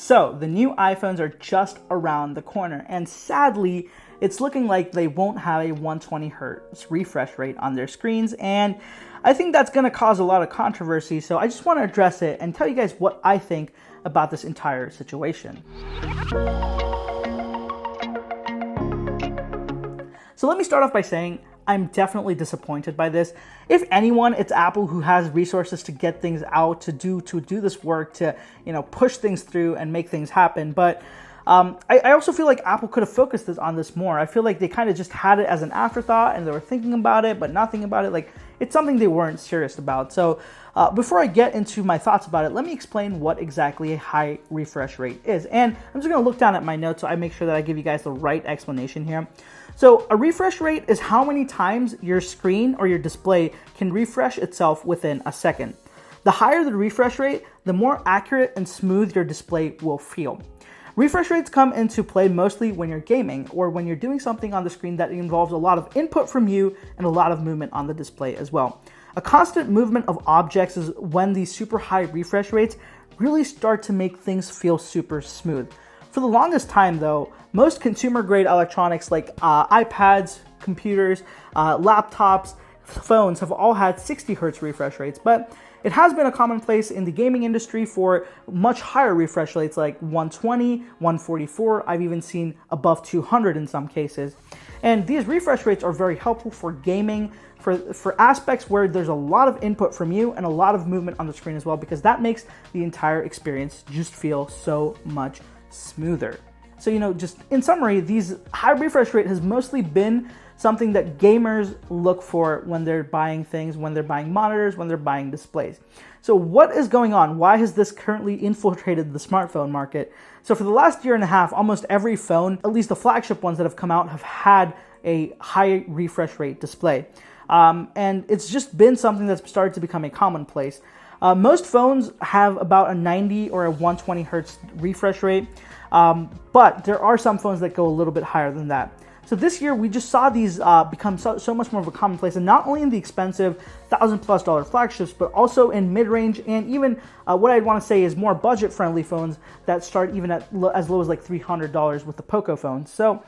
So the new iPhones are just around the corner, and sadly, it's looking like they won't have a 120 hertz refresh rate on their screens, and I think that's going to cause a lot of controversy, so I just want to address it and tell you guys what I think about this entire situation. So let me start off by saying I'm definitely disappointed by this. If anyone, it's Apple who has resources to get things out, to do this work, to push things through and make things happen. But I also feel like Apple could have focused on this more. I feel like they kind of just had it as an afterthought and they were thinking about it, but nothing about it. Like, it's something they weren't serious about. So before I get into my thoughts about it, let me explain what exactly a high refresh rate is. And I'm just going to look down at my notes so I make sure that I give you guys the right explanation here. So a refresh rate is how many times your screen or your display can refresh itself within a second. The higher the refresh rate, the more accurate and smooth your display will feel. Refresh rates come into play mostly when you're gaming or when you're doing something on the screen that involves a lot of input from you and a lot of movement on the display as well. A constant movement of objects is when these super high refresh rates really start to make things feel super smooth. For the longest time though, most consumer-grade electronics like iPads, computers, laptops, phones have all had 60 hertz refresh rates, but it has been a commonplace in the gaming industry for much higher refresh rates like 120, 144, I've even seen above 200 in some cases. And these refresh rates are very helpful for gaming, for aspects where there's a lot of input from you and a lot of movement on the screen as well, because that makes the entire experience just feel so much smoother. So, just in summary, these high refresh rate has mostly been something that gamers look for when they're buying things, when they're buying monitors, when they're buying displays. So what is going on? Why has this currently infiltrated the smartphone market? So for the last year and a half, almost every phone, at least the flagship ones that have come out, have had a high refresh rate display. And it's just been something that's started to become a commonplace. Most phones have about a 90 or a 120 hertz refresh rate, but there are some phones that go a little bit higher than that. So this year we just saw these become so much more of a commonplace, and not only in the expensive $1,000+ flagships, but also in mid-range and even what I'd want to say is more budget-friendly phones that start even at as low as like $300 with the Poco phone. So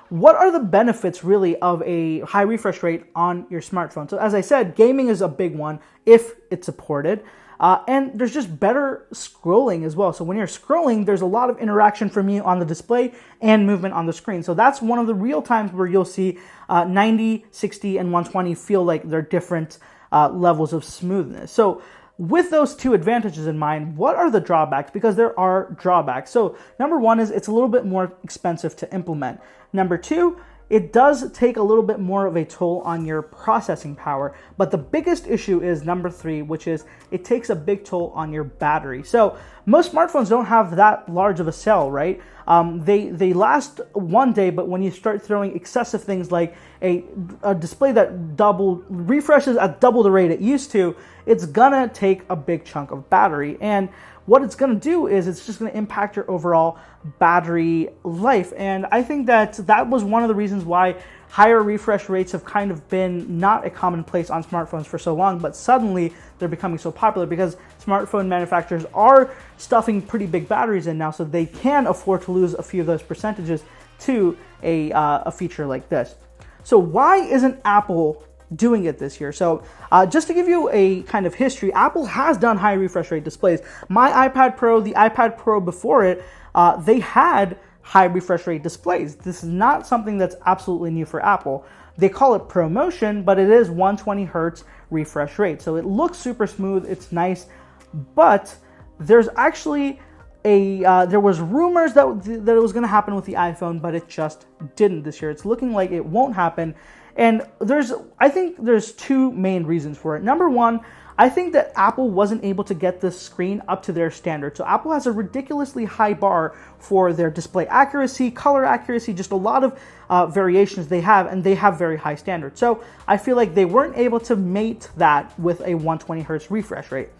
what are the benefits really of a high refresh rate on your smartphone? So as I said, gaming is a big one if it's supported. And there's just better scrolling as well. So when you're scrolling, there's a lot of interaction from you on the display and movement on the screen. So that's one of the real times where you'll see 90, 60, and 120 feel like they're different levels of smoothness. So with those two advantages in mind, what are the drawbacks? Because there are drawbacks. So number one is it's a little bit more expensive to implement. Number two, it does take a little bit more of a toll on your processing power, but the biggest issue is number three, which is it takes a big toll on your battery. So most smartphones don't have that large of a cell, right? They last one day, but when you start throwing excessive things like a display that refreshes at double the rate it used to, it's gonna take a big chunk of battery. And what it's going to do is it's just going to impact your overall battery life. And I think that was one of the reasons why higher refresh rates have kind of been not a commonplace on smartphones for so long, but suddenly they're becoming so popular because smartphone manufacturers are stuffing pretty big batteries in now, so they can afford to lose a few of those percentages to a feature like this. So why isn't Apple doing it this year? So just to give you a kind of history, Apple has done high refresh rate displays. My iPad Pro, the iPad Pro before it, they had high refresh rate displays. This is not something that's absolutely new for Apple. They call it ProMotion, but it is 120 hertz refresh rate. So it looks super smooth, it's nice, but there's actually there was rumors that it was going to happen with the iPhone, but it just didn't this year. It's looking like it won't happen. And I think there's two main reasons for it. Number one, I think that Apple wasn't able to get this screen up to their standard. So Apple has a ridiculously high bar for their display accuracy, color accuracy, just a lot of variations they have, and they have very high standards. So I feel like they weren't able to mate that with a 120 hertz refresh rate.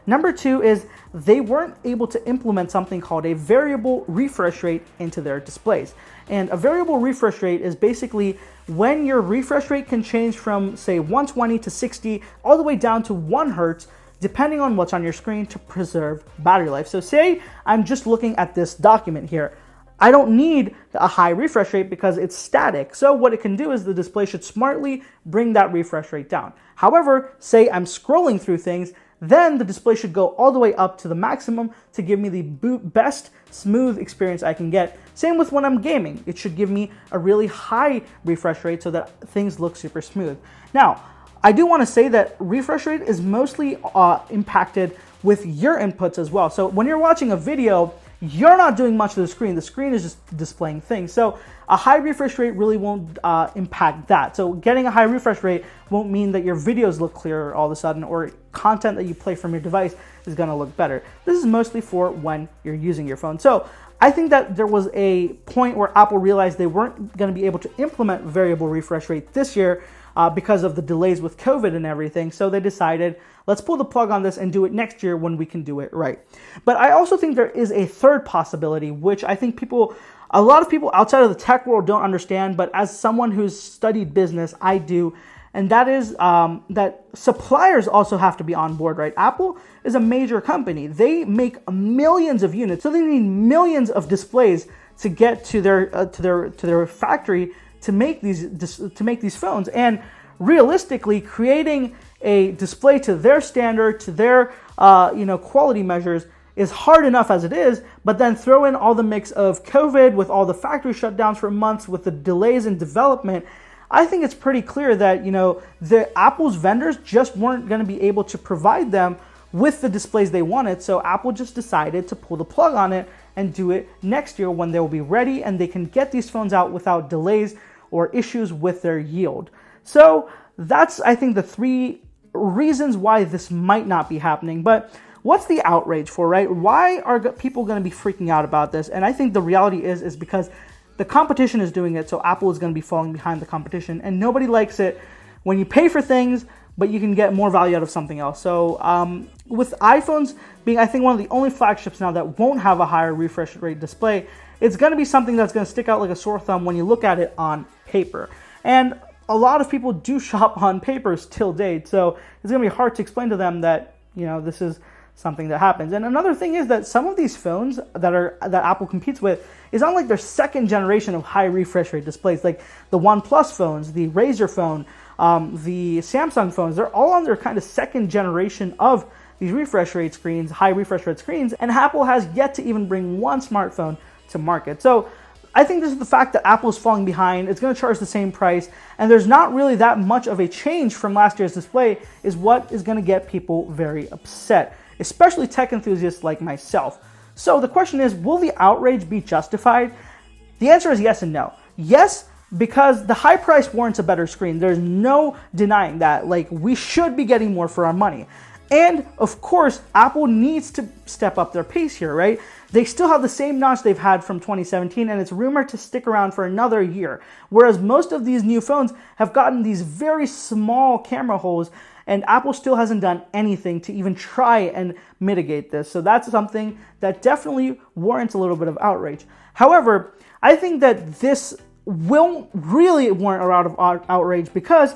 Number two is they weren't able to implement something called a variable refresh rate into their displays. And a variable refresh rate is basically when your refresh rate can change from, say, 120 to 60 all the way down to 1 hertz depending on what's on your screen to preserve battery life. So say I'm just looking at this document here. I don't need a high refresh rate because it's static. So what it can do is the display should smartly bring that refresh rate down. However, say I'm scrolling through things, then the display should go all the way up to the maximum to give me the best smooth experience I can get. Same with when I'm gaming. It should give me a really high refresh rate so that things look super smooth. Now, I do want to say that refresh rate is mostly impacted with your inputs as well. So when you're watching a video, you're not doing much to the screen. The screen is just displaying things. So a high refresh rate really won't impact that. So getting a high refresh rate won't mean that your videos look clearer all of a sudden, or content that you play from your device is going to look better. This is mostly for when you're using your phone. So I think that there was a point where Apple realized they weren't going to be able to implement variable refresh rate this year because of the delays with COVID and everything. So they decided, let's pull the plug on this and do it next year when we can do it right. But I also think there is a third possibility, which I think a lot of people outside of the tech world don't understand, but as someone who's studied business, I do. And that is that suppliers also have to be on board, right? Apple is a major company. They make millions of units, so they need millions of displays to get to their factory to make these phones. And realistically, creating a display to their standard, to their quality measures is hard enough as it is, but then throw in all the mix of COVID with all the factory shutdowns for months, with the delays in development. I think it's pretty clear that the Apple's vendors just weren't going to be able to provide them with the displays they wanted. So Apple just decided to pull the plug on it and do it next year when they will be ready and they can get these phones out without delays or issues with their yield. So that's, I think, the three reasons why this might not be happening. But what's the outrage for, right? Why are people going to be freaking out about this? And I think the reality is because the competition is doing it, so Apple is going to be falling behind the competition, and nobody likes it when you pay for things, but you can get more value out of something else. So with iPhones being, I think, one of the only flagships now that won't have a higher refresh rate display, it's going to be something that's going to stick out like a sore thumb when you look at it on paper. And a lot of people do shop on paper till date, so it's going to be hard to explain to them that this is something that happens. And another thing is that some of these phones that Apple competes with is on like their second generation of high refresh rate displays, like the OnePlus phones, the Razer phone, the Samsung phones. They're all on their kind of second generation of these refresh rate screens, high refresh rate screens, and Apple has yet to even bring one smartphone to market. So I think this is the fact that Apple is falling behind. It's going to charge the same price, and there's not really that much of a change from last year's display is what is going to get people very upset, especially tech enthusiasts like myself. So the question is, will the outrage be justified? The answer is yes and no. Yes, because the high price warrants a better screen. There's no denying that. Like, we should be getting more for our money. And of course, Apple needs to step up their pace here, right? They still have the same notch they've had from 2017, and it's rumored to stick around for another year. Whereas most of these new phones have gotten these very small camera holes, and Apple still hasn't done anything to even try and mitigate this. So that's something that definitely warrants a little bit of outrage. However, I think that this will really warrant a lot of outrage because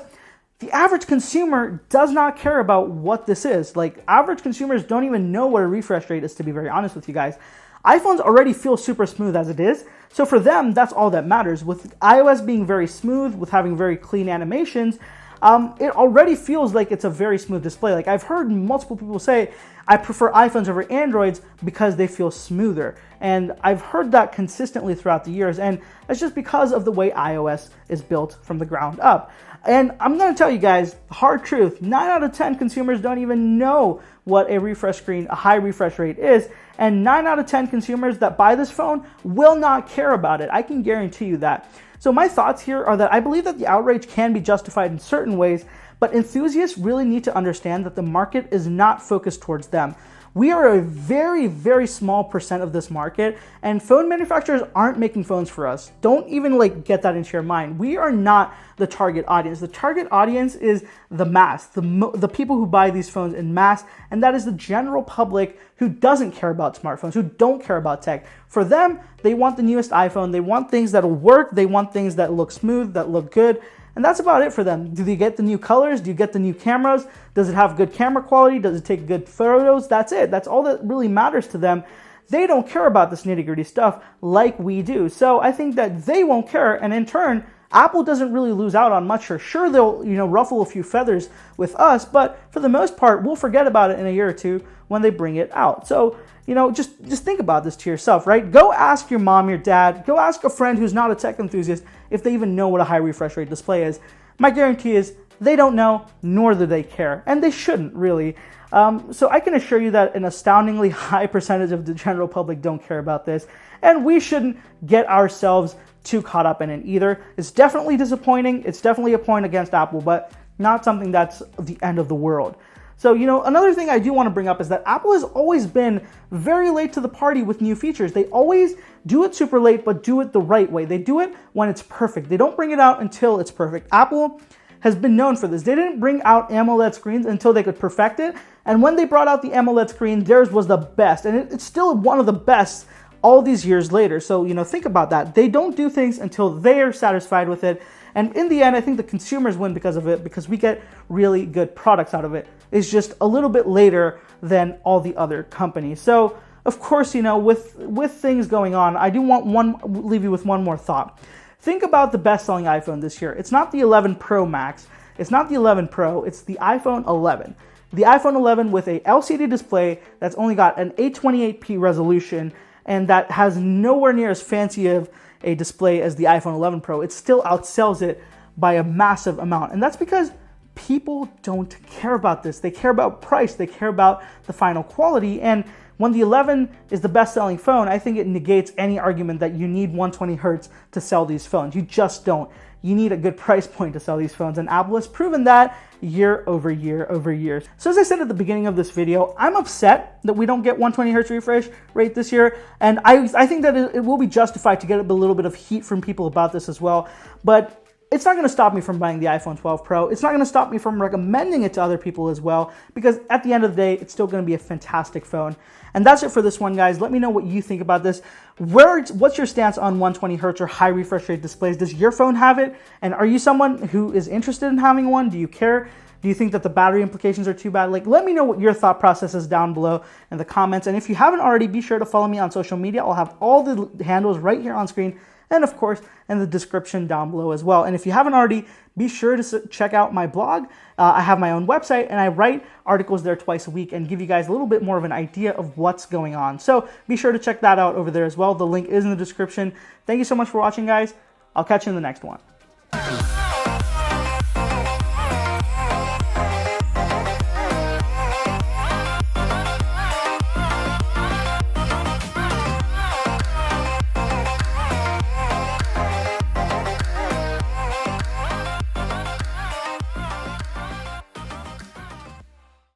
the average consumer does not care about what this is. Like, average consumers don't even know what a refresh rate is, to be very honest with you guys. iPhones already feel super smooth as it is. So for them, that's all that matters. With iOS being very smooth, with having very clean animations, it already feels like it's a very smooth display. Like, I've heard multiple people say, I prefer iPhones over Androids because they feel smoother. And I've heard that consistently throughout the years. And it's just because of the way iOS is built from the ground up. And I'm going to tell you guys the hard truth. 9 out of 10 consumers don't even know what a refresh screen, a high refresh rate is. And 9 out of 10 consumers that buy this phone will not care about it. I can guarantee you that. So my thoughts here are that I believe that the outrage can be justified in certain ways, but enthusiasts really need to understand that the market is not focused towards them. We are a very, very small percent of this market, and phone manufacturers aren't making phones for us. Don't even get that into your mind. We are not the target audience. The target audience is the mass, the people who buy these phones in mass, and that is the general public who doesn't care about smartphones, who don't care about tech. For them, they want the newest iPhone. They want things that'll work. They want things that look smooth, that look good. And that's about it for them. Do they get the new colors? Do you get the new cameras? Does it have good camera quality? Does it take good photos? That's it. That's all that really matters to them. They don't care about this nitty-gritty stuff like we do. So I think that they won't care, and in turn, Apple doesn't really lose out on much. Sure, they'll ruffle a few feathers with us, but for the most part, we'll forget about it in a year or two when they bring it out. So just think about this to yourself, right? Go ask your mom, your dad, go ask a friend who's not a tech enthusiast if they even know what a high refresh rate display is. My guarantee is they don't know, nor do they care, and they shouldn't really. So I can assure you that an astoundingly high percentage of the general public don't care about this, and we shouldn't get ourselves too caught up in it either. It's definitely disappointing. It's definitely a point against Apple, but not something that's the end of the world. So, another thing I do want to bring up is that Apple has always been very late to the party with new features. They always do it super late, but do it the right way. They do it when it's perfect. They don't bring it out until it's perfect. Apple has been known for this. They didn't bring out AMOLED screens until they could perfect it. And when they brought out the AMOLED screen, theirs was the best. And it's still one of the best all these years later. So, think about that. They don't do things until they are satisfied with it. And in the end, I think the consumers win because of it, because we get really good products out of it. It's just a little bit later than all the other companies. So, of course, with things going on, I do want leave you with one more thought. Think about the best-selling iPhone this year. It's not the 11 Pro Max. It's not the 11 Pro. It's the iPhone 11. The iPhone 11 with a LCD display that's only got an 828p resolution and that has nowhere near as fancy of a display as the iPhone 11 Pro. It still outsells it by a massive amount. And that's because people don't care about this. They care about price. They care about the final quality. And when the 11 is the best-selling phone, I think it negates any argument that you need 120 hertz to sell these phones. You just don't. You need a good price point to sell these phones, and Apple has proven that year over year over year. So as I said at the beginning of this video, I'm upset that we don't get 120 hertz refresh rate this year, and I think that it will be justified to get a little bit of heat from people about this as well, but it's not going to stop me from buying the iPhone 12 Pro. It's not going to stop me from recommending it to other people as well, because at the end of the day, it's still going to be a fantastic phone. And that's it for this one, guys. Let me know what you think about this. What's your stance on 120 hertz or high refresh rate displays? Does your phone have it? And are you someone who is interested in having one? Do you care? Do you think that the battery implications are too bad? Let me know what your thought process is down below in the comments. And if you haven't already, be sure to follow me on social media. I'll have all the handles right here on screen, and of course in the description down below as well. And if you haven't already, be sure to check out my blog. I have my own website, and I write articles there twice a week and give you guys a little bit more of an idea of what's going on. So be sure to check that out over there as well. The link is in the description. Thank you so much for watching, guys. I'll catch you in the next one.